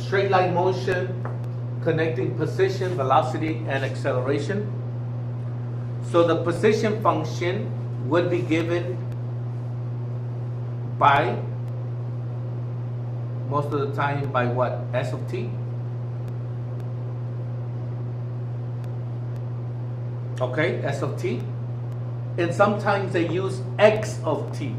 straight line motion connecting position, velocity, and acceleration. So the position function would be given by, most of the time, by what? S of t. Okay, S of t. And sometimes they use x of t.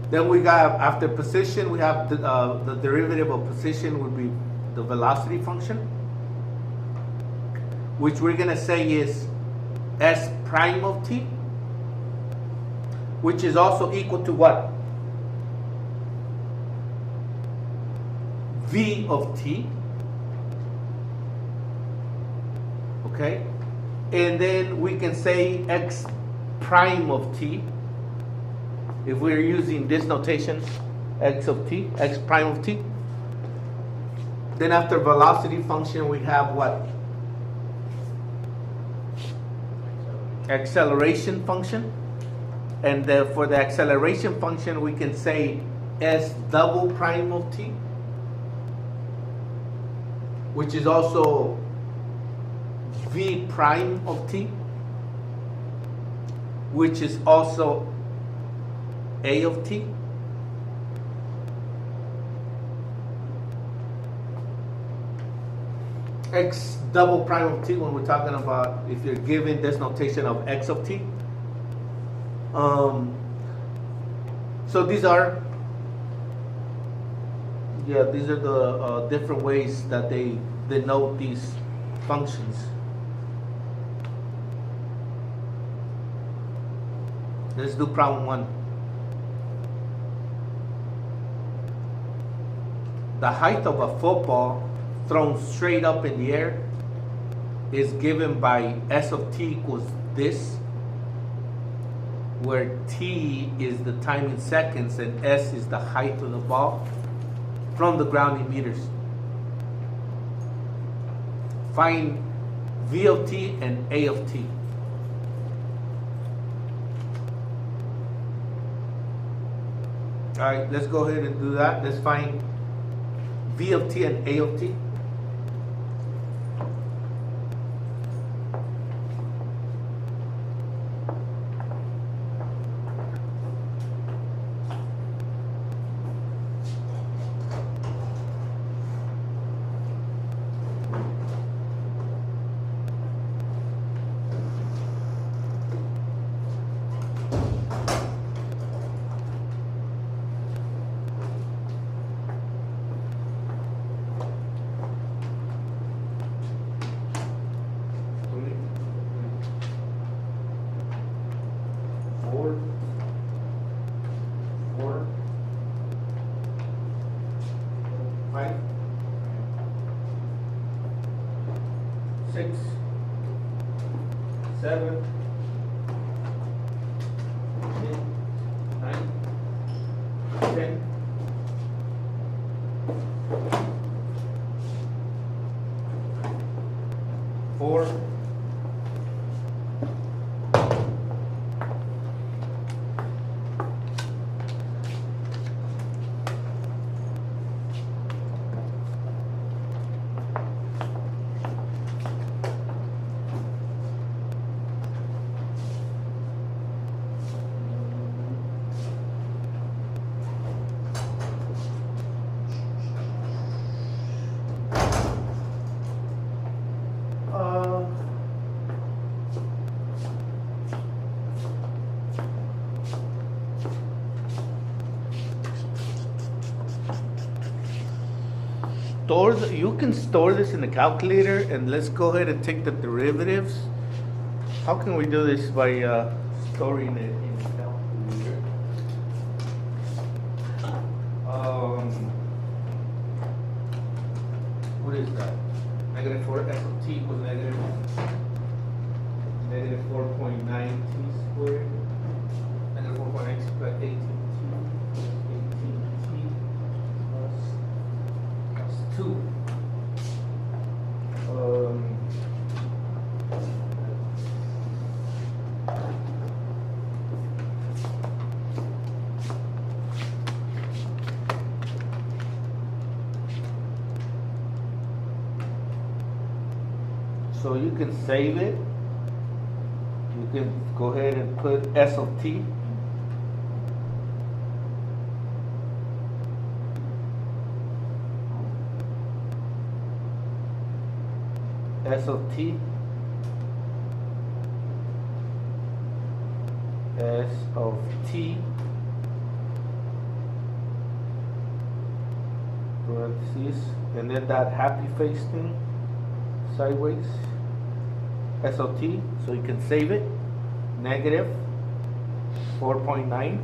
Then we got, after position, we have the derivative of position would be the velocity function, which we're going to say is s prime of t, which is also equal to what? V of t. Okay? And then we can say x prime of t. If we're using this notation, x of t, x prime of t. Then after velocity function, we have what? Acceleration function. And for the acceleration function, we can say s double prime of t, which is also v prime of t, which is also a of t. X double prime of t, when we're talking about, if you're given this notation of x of t. So these are the different ways that they denote these functions. Let's do problem 1. The height of a football thrown straight up in the air is given by S of t equals this, where t is the time in seconds and s is the height of the ball from the ground in meters. Find v of t and a of t. All right, let's go ahead and do that. Let's find v of t and a of t. You can store this in the calculator, and let's go ahead and take the derivatives. How can we do this by storing it in the calculator? What is that? Negative 4 x of t equals negative 4.9 t squared. Negative 4.9 squared 18 t plus 2. So you can save it. You can go ahead and put S of t. S of t. S of t. Parentheses. And then that happy face thing. Sideways. S of t. So you can save it. Negative 4.9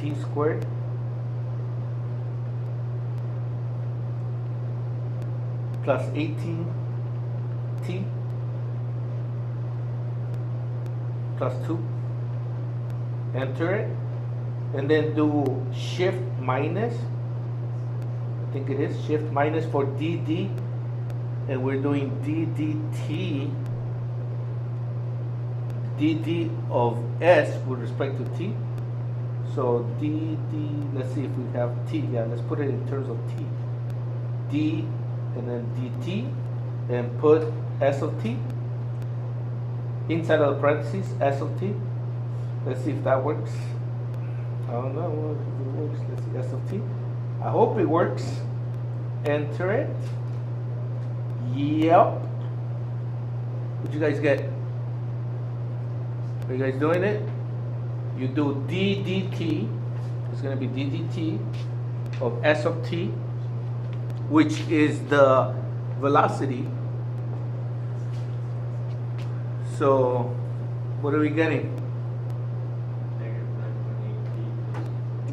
t squared plus 18 t plus 2. Enter it. And then do shift minus. I think it is shift minus for dd. And we're doing ddt. dd of s with respect to t. So dd, let's see if we have t. Yeah, let's put it in terms of t. d and then dt, and put s of t inside of the parentheses, s of t. Let's see if that works. I don't know if it works. Let's see, s of t. I hope it works. Enter it. Yep. What you guys get? Are you guys doing it? You do d dt. It's going to be d dt of s of t, which is the velocity. So what are we getting?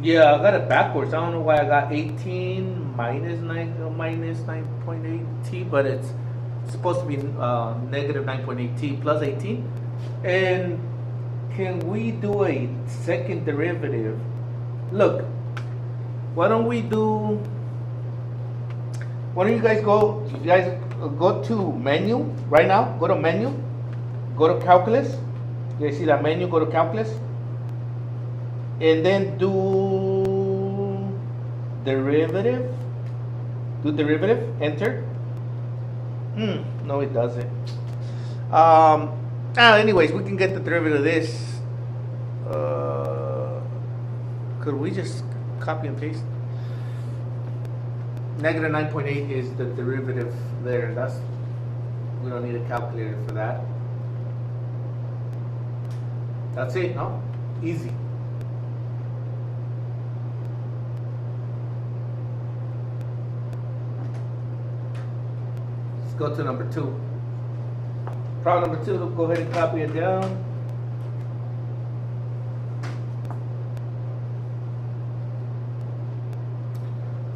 Yeah, I got it backwards. I don't know why I got 18 minus 9.8 t, but it's supposed to be negative 9.8 t plus 18. And can we do a second derivative? Look, why don't you guys go to menu right now? Go to menu, go to calculus. You guys see that menu? Go to calculus, and then do derivative. Do derivative. Enter. No, it doesn't. Anyways, we can get the derivative of this. Could we just copy and paste? Negative 9.8 is the derivative there. We don't need a calculator for that. That's it, no? Easy. Let's go to number 2. Problem number 2, go ahead and copy it down.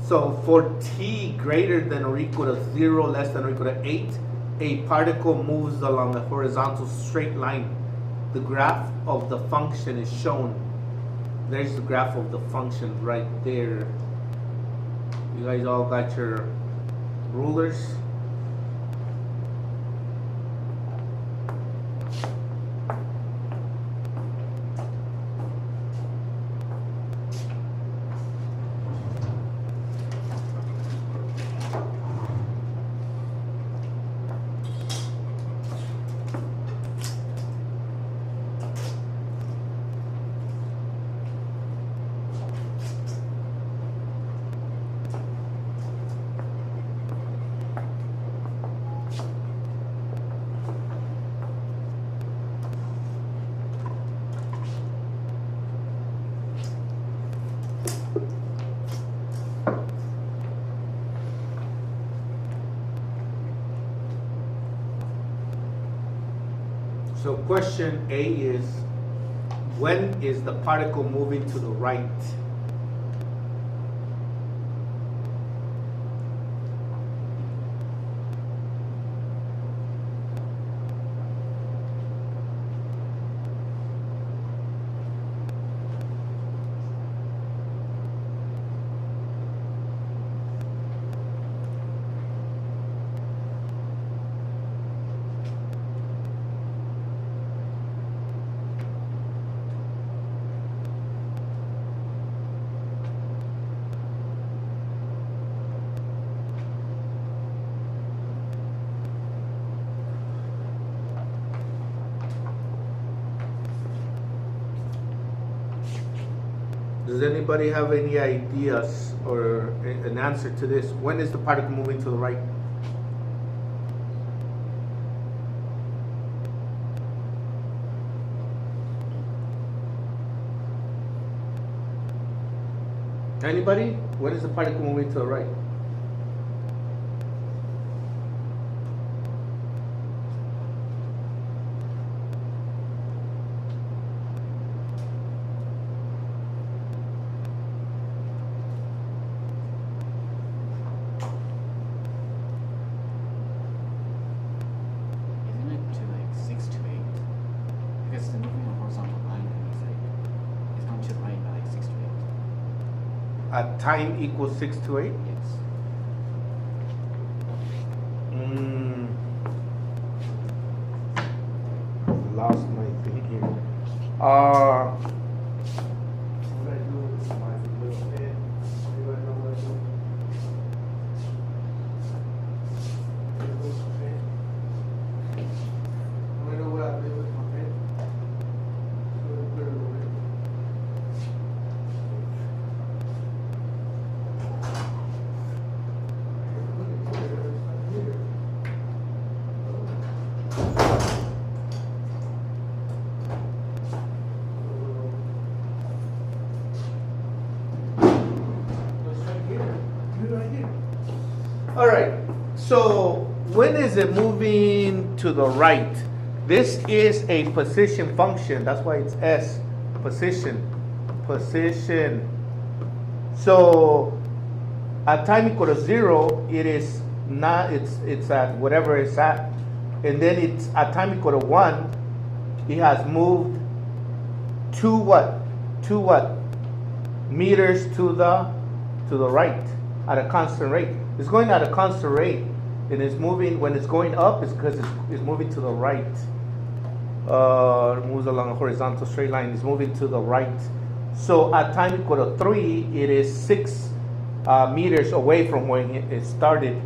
So for t greater than or equal to 0, less than or equal to 8, a particle moves along a horizontal straight line. The graph of the function is shown. There's the graph of the function right there. You guys all got your rulers? So question A is, when is the particle moving to the right? Does anybody have any ideas or an answer to this? When is the particle moving to the right? Anybody? When is the particle moving to the right? Isn't it to like 6 to 8? Because it's moving a horizontal line and it's going to the right by like 6 to 8. At time equals 6 to 8? Yes. Lost my thing here. What I do with my little pen? Do I know what I do? I know what I did with my pen. Put it away. All right, so when is it moving to the right? This is a position function. That's why it's S, position. So at time equal to 0, it is not, it's at whatever it's at. And then it's at time equal to 1, it has moved to what? Meters to the right at a constant rate. It's going at a constant rate, and it's moving. When it's going up, it's because it's moving to the right. It moves along a horizontal straight line. It's moving to the right. So at time equal to 3, it is 6 meters away from when it started.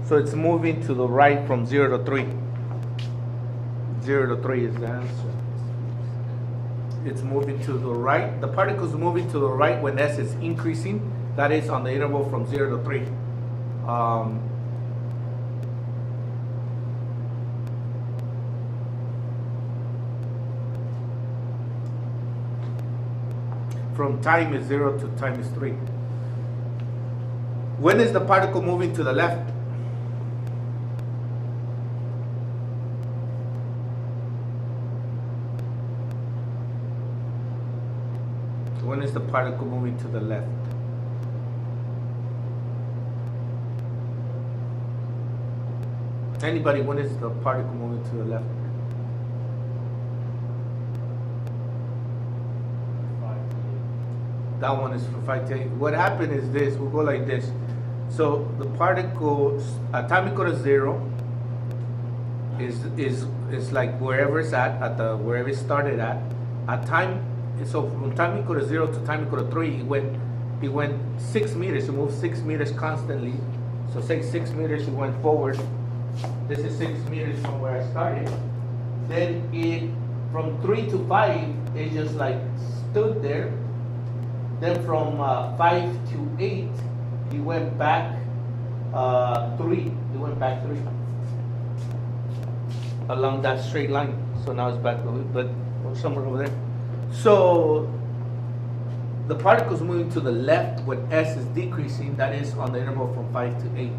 So it's moving to the right from 0 to 3. 0 to 3 is the answer. It's moving to the right. The particle is moving to the right when S is increasing. That is on the interval from 0 to 3. From time is 0 to time is 3. When is the particle moving to the left? When is the particle moving to the left? Anybody, when is the particle moving to the left? That one is from 5 to 8. What happened is this, we'll go like this. So the particle at time equal to 0 is like wherever it's at the wherever it started at. At time, so from time equal to 0 to time equal to 3, it went 6 meters. It moved 6 meters constantly. So say 6 meters, it went forward. This is 6 meters from where I started. Then it from 3 to 5, it just like stood there. Then from 5 to 8, he went back 3. He went back 3 along that straight line. So now it's back, but somewhere over there. So the particle's moving to the left when S is decreasing. That is on the interval from 5 to 8.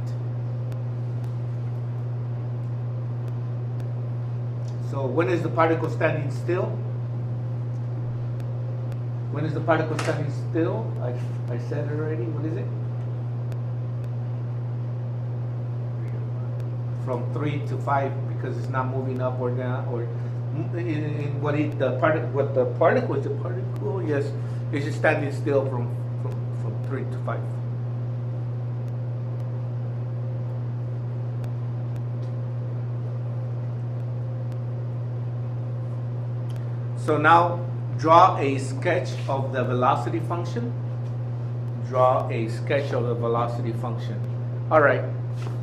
So when is the particle standing still? When is the particle standing still? I said it already. What is it? From 3 to 5, because it's not moving up or down, or the particle, yes, it's just standing still from 3 to 5. So now draw a sketch of the velocity function. Draw a sketch of the velocity function. All right.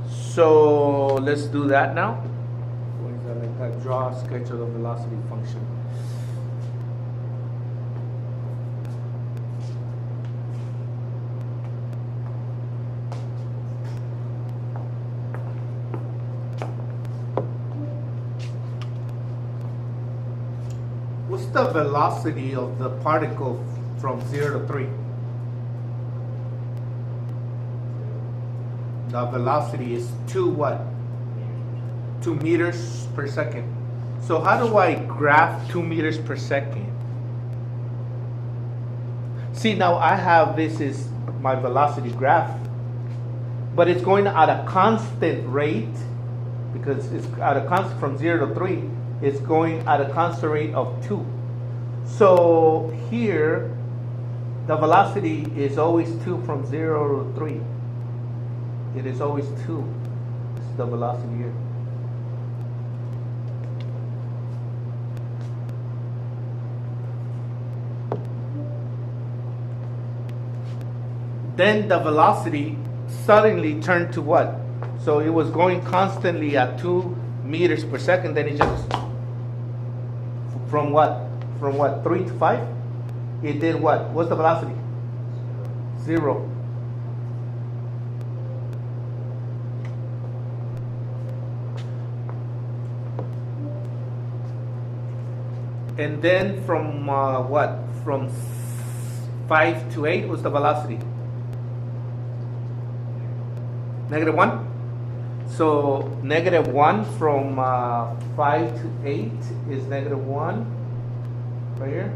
So let's do that now. What is that like that? Draw a sketch of the velocity function. the velocity of the particle from 0 to 3? The velocity is 2 what? 2 meters per second. So how do I graph 2 meters per second? See, now I have, this is my velocity graph, but it's going at a constant rate, because it's at a constant from 0 to 3, it's going at a constant rate of 2. So here, the velocity is always 2 from 0 to 3. It is always 2. This is the velocity here. Then the velocity suddenly turned to what? So it was going constantly at 2 meters per second, then it just, from what? From what, 3 to 5? It did what? What's the velocity? 0. And then from what? From 5 to 8, what's the velocity? -1. So -1 from 5 to 8 is -1 right here.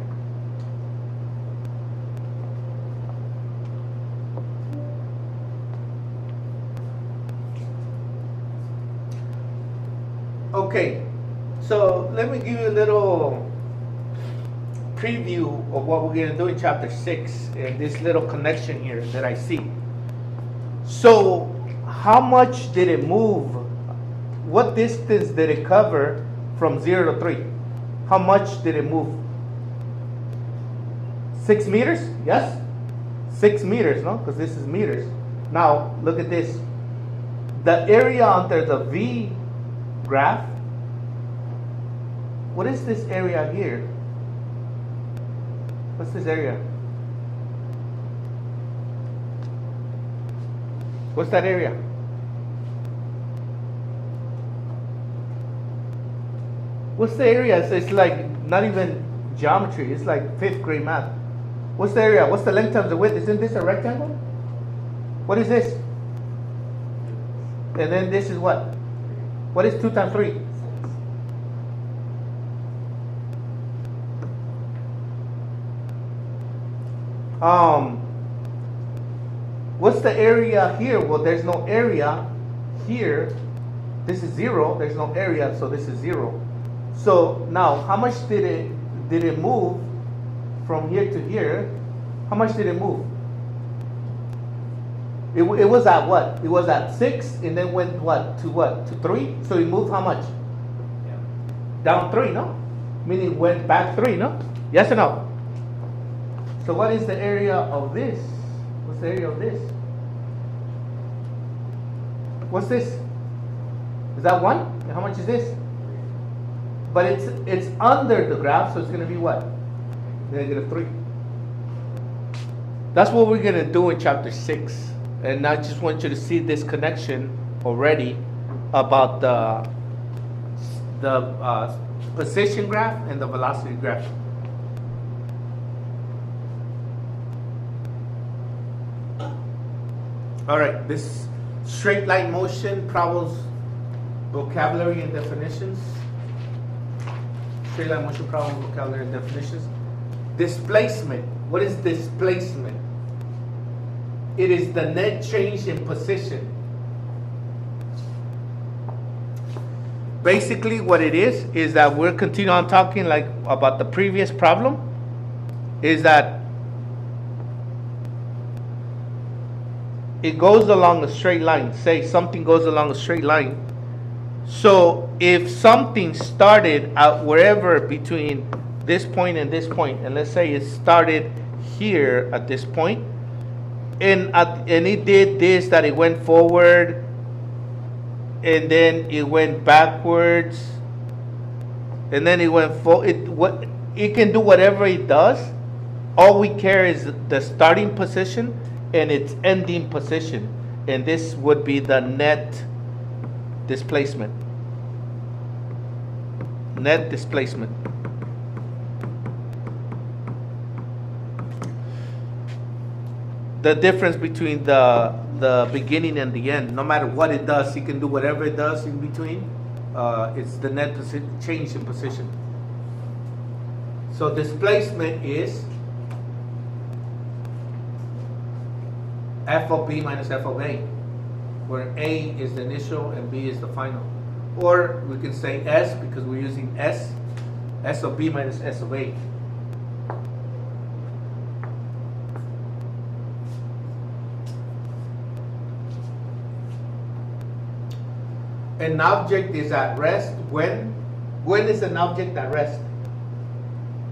Okay, so let me give you a little preview of what we're going to do in chapter 6 and this little connection here that I see. So how much did it move? What distance did it cover from 0 to 3? How much did it move? 6 meters? Yes? 6 meters, no? Because this is meters. Now, look at this. The area under the V graph, what is this area here? What's this area? What's that area? What's the area? It's like not even geometry. It's like 5th grade math. What's the area? What's the length times the width? Isn't this a rectangle? What is this? And then this is what? What is 2 times 3? What's the area here? Well, there's no area here. This is 0. There's no area, so this is 0. So now, how much did it move from here to here? How much did it move? It was at what? It was at 6 and then went what? To 3? So it moved how much? Yeah. Down 3, no? Meaning it went back 3, no? Yes or no? So what is the area of this? What's the area of this? What's this? Is that 1? And how much is this? But it's under the graph, so it's going to be what? -3. That's what we're going to do in chapter 6. And I just want you to see this connection already about the position graph and the velocity graph. All right, this straight line motion problems, vocabulary and definitions. Straight line motion problem, vocabulary and definitions. Displacement. What is displacement? It is the net change in position. Basically what it is that we're continuing on talking like about the previous problem, is that it goes along a straight line. Say something goes along a straight line. So if something started out wherever between this point and this point, and let's say it started here at this point, and it did this, that it went forward, and then it went backwards, and then it went forward. It can do whatever it does. All we care is the starting position and its ending position, and this would be the net displacement. Net displacement. the difference between the beginning and the end. No matter what it does, he can do whatever it does in between. It's the net change in position. So displacement is f of b minus f of a, where a is the initial and b is the final. Or we can say s, because we're using s of b minus s of a. An object is at rest when? When is an object at rest?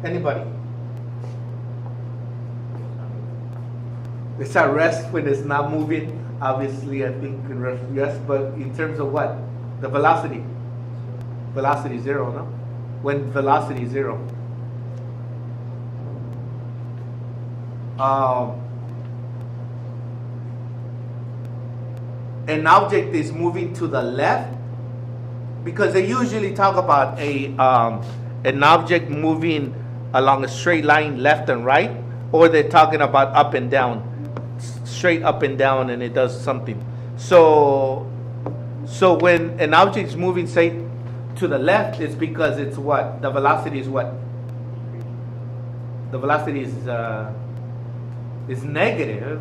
Anybody? It's at rest when it's not moving. Obviously, I think yes, but in terms of what? The velocity. Velocity zero, no? When velocity is zero. An object is moving to the left, because they usually talk about an object moving along a straight line left and right, or they're talking about up and down, straight up and down, and it does something. So when an object is moving, say, to the left, it's because it's what? The velocity is what? The velocity is negative.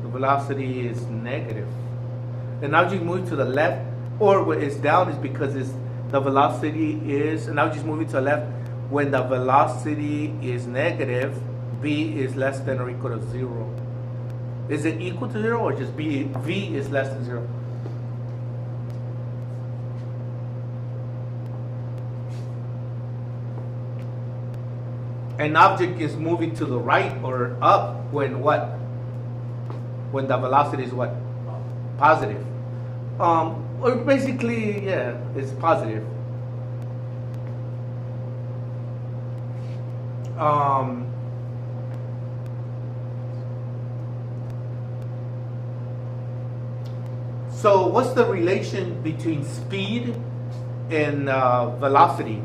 The velocity is negative. An object moving to the left or when it's down is because the velocity is, an object is moving to the left when the velocity is negative, v is less than or equal to 0. Is it equal to 0 or just v is less than 0? An object is moving to the right or up when what? When the velocity is what? Positive. Or basically, yeah, it's positive. So what's the relation between speed and velocity?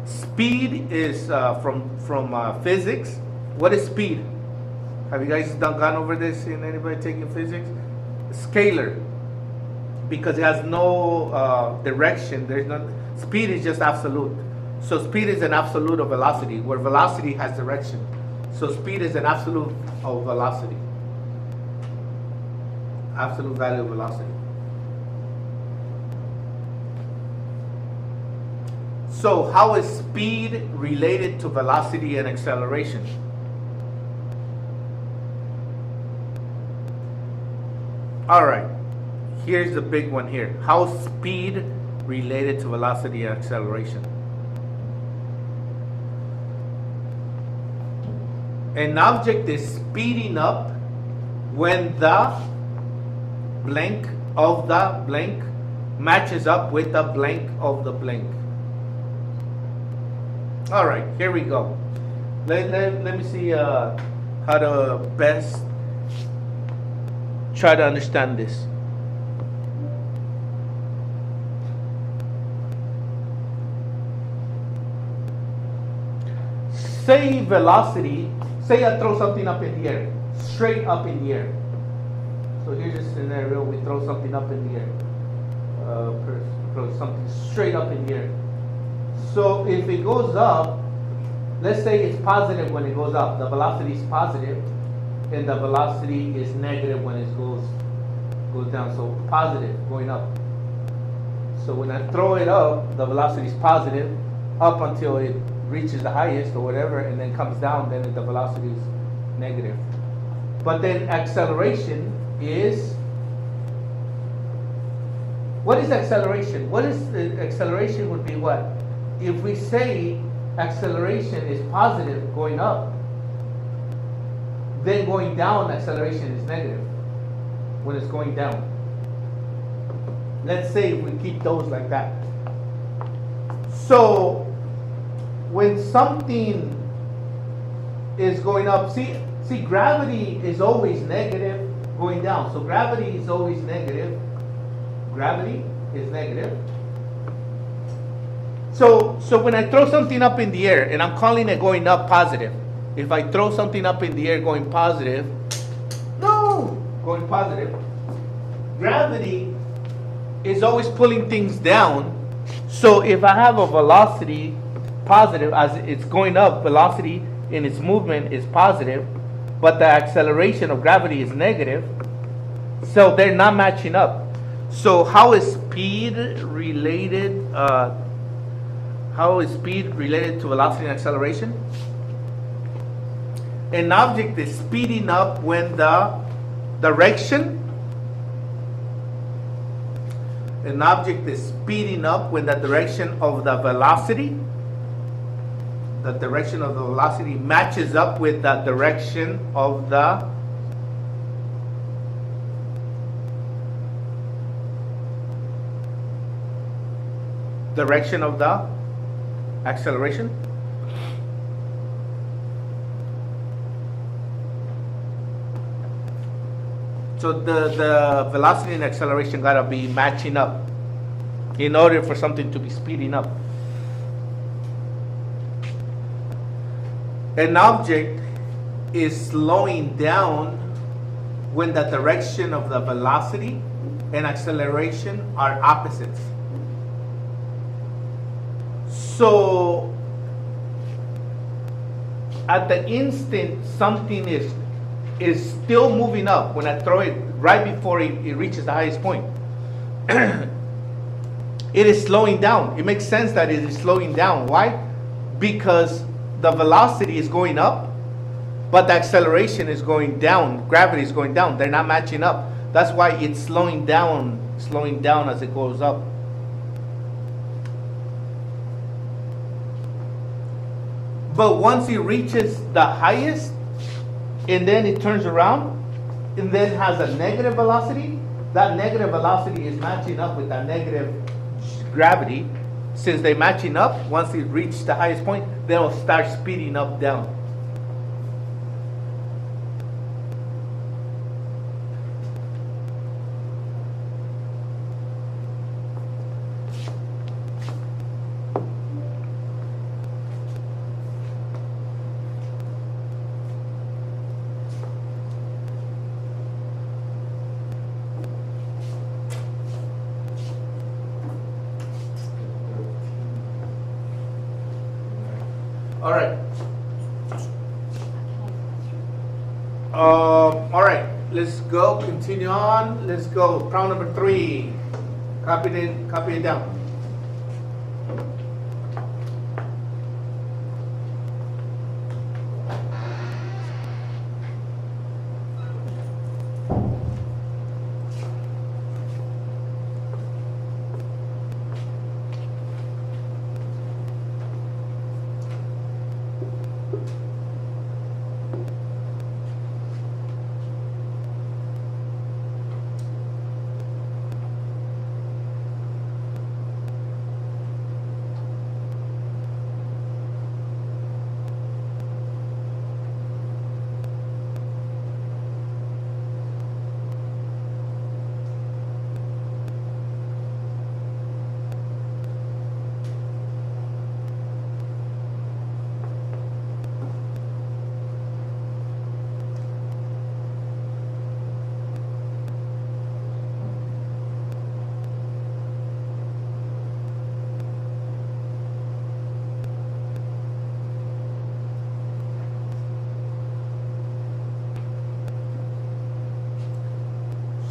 Speed is from physics. What is speed? Have you guys gone over this in anybody taking physics? Scalar, because it has no direction. There's no speed is just absolute. So speed is an absolute of velocity, where velocity has direction. So speed is an absolute of velocity. Absolute value of velocity. So how is speed related to velocity and acceleration? All right, here's the big one here. How is speed related to velocity and acceleration? An object is speeding up when the blank of the blank matches up with the blank of the blank. All right, here we go. Let me see how to best try to understand this. Say velocity, say I throw something up in the air, straight up in the air. So here's a scenario, we throw something up in the air. Throw something straight up in the air. So if it goes up, let's say it's positive when it goes up, the velocity is positive, and the velocity is negative when it goes down. So positive going up. So when I throw it up, the velocity is positive up until it reaches the highest or whatever, and then comes down, then the velocity is negative. But then acceleration is, what is acceleration? What is the acceleration would be what? If we say acceleration is positive going up, then going down acceleration is negative when it's going down. Let's say if we keep those like that. So when something is going up, see gravity is always negative going down. So gravity is always negative. Gravity is negative. So when I throw something up in the air and I'm calling it going up positive, if I throw something up in the air going positive, going positive, gravity is always pulling things down. So if I have a velocity positive, as it's going up, velocity in its movement is positive, but the acceleration of gravity is negative, so they're not matching up. So how is speed related? How is speed related to velocity and acceleration? An object is speeding up when the direction. An object is speeding up when the direction of the velocity. The direction of the velocity matches up with the direction of the acceleration. So the velocity and acceleration gotta be matching up in order for something to be speeding up. An object is slowing down when the direction of the velocity and acceleration are opposites. So at the instant something is still moving up, when I throw it right before it reaches the highest point, it is slowing down. It makes sense that it is slowing down. Why? Because the velocity is going up, but the acceleration is going down. Gravity is going down. They're not matching up. That's why it's slowing down as it goes up. But once it reaches the highest, and then it turns around, and then has a negative velocity, that negative velocity is matching up with that negative gravity. Since they're matching up, once it reaches the highest point, then it'll start speeding up down. All right. All right. Let's go. Continue on. Let's go. Problem number 3. Copy it down.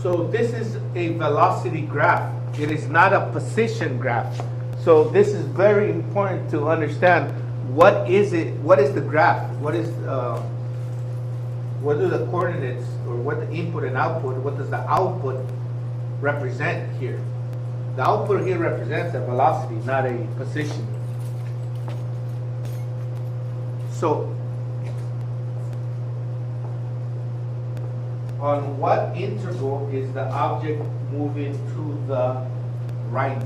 So this is a velocity graph. It is not a position graph. So this is very important to understand. What is it? What is the graph? What do the coordinates, or what the input and output, what does the output represent here? The output here represents a velocity, not a position. So on what interval is the object moving to the right?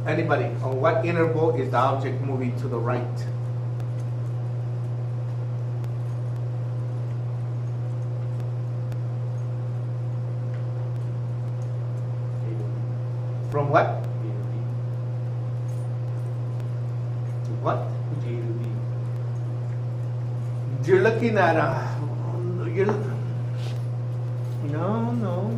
Anybody? On what interval is the object moving to the right? From what? What? A to B. You're looking at you're no.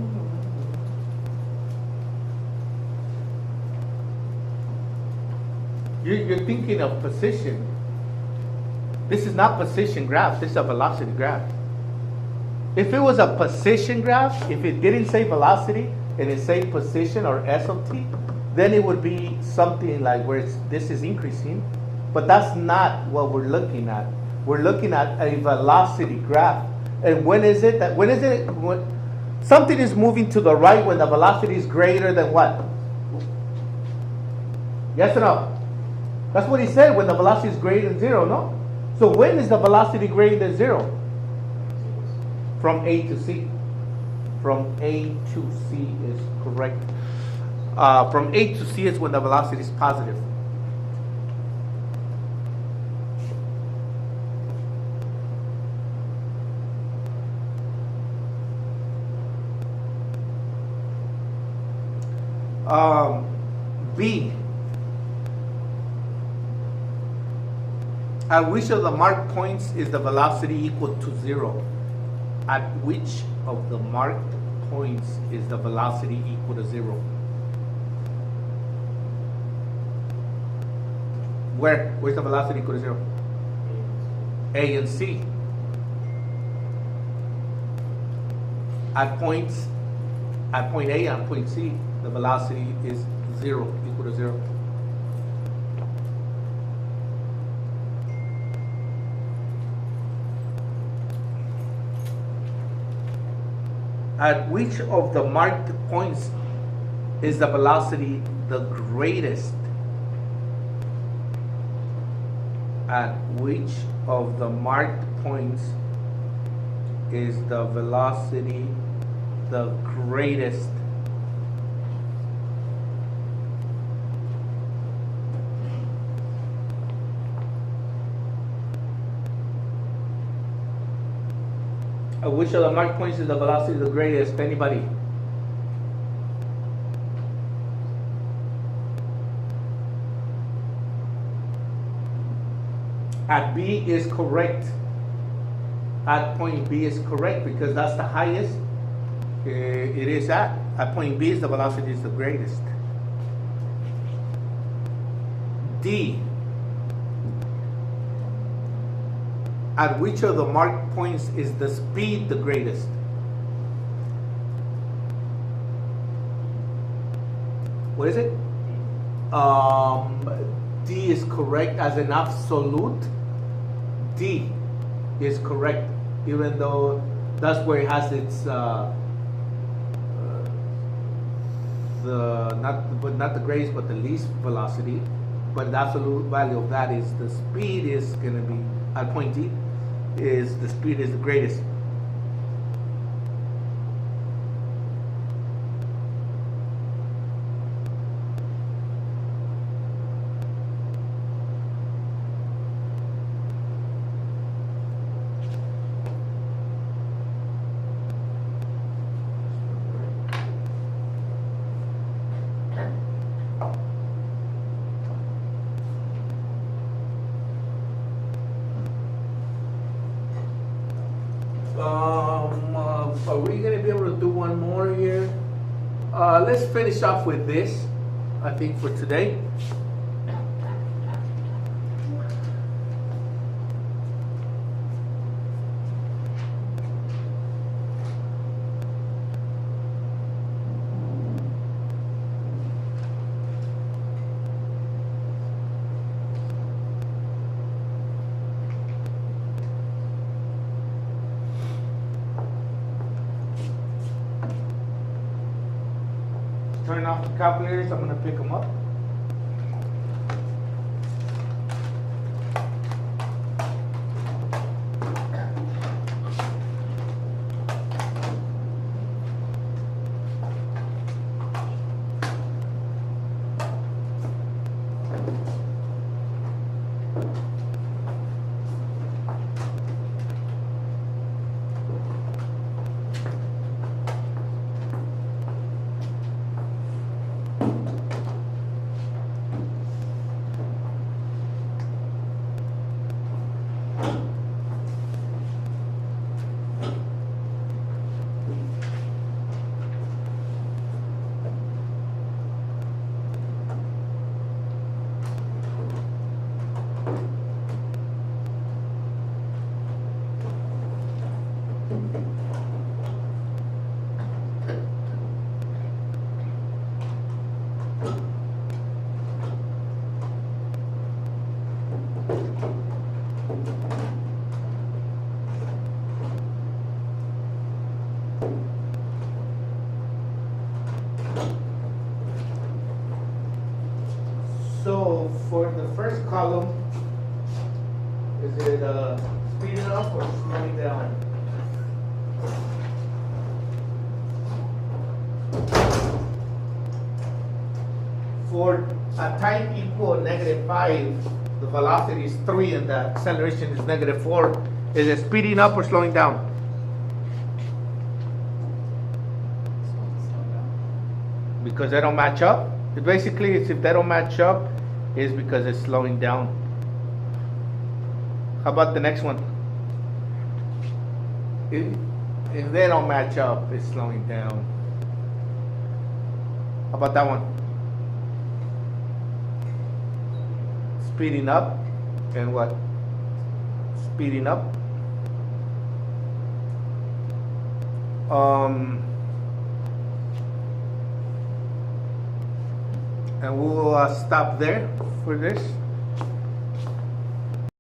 You're thinking of position. This is not position graph. This is a velocity graph. If it was a position graph, if it didn't say velocity and it said position or S of t, then it would be something like where this is increasing. But that's not what we're looking at. We're looking at a velocity graph. And when something is moving to the right when the velocity is greater than what? Yes or no? That's what he said, when the velocity is greater than 0, no? So when is the velocity greater than 0? From A to C. From A to C is correct. From A to C is when the velocity is positive. B. At which of the marked points is the velocity equal to 0? At which of the marked points is the velocity equal to 0? Where's the velocity equal to 0? A and C. At point A and point C, the velocity is 0, equal to 0. At which of the marked points is the velocity the greatest? At which of the marked points is the velocity the greatest? At which of the marked points is the velocity the greatest? Anybody? At B is correct. At point B is correct because that's the highest it is at. At point B is the velocity is the greatest. D. At which of the marked points is the speed the greatest? What is it? D is correct as an absolute. D is correct, even though that's where it has its not the greatest but the least velocity. But the absolute value of that is the speed is going to be at point D. Is the speed is the greatest. Are we going to be able to do one more here? Let's finish off with this, I think, for today. Turn off the calculators. I'm going to pick them up. So for the first column, is it speeding up or slowing down? For a time equal -5, the velocity is 3 and the acceleration is -4. Is it speeding up or slowing down? Slow down. Because they don't match up. Basically, it's if they don't match up, it's because it's slowing down. How about the next one? If they don't match up, it's slowing down. How about that one? Speeding up and what? Speeding up. And we'll stop there for this.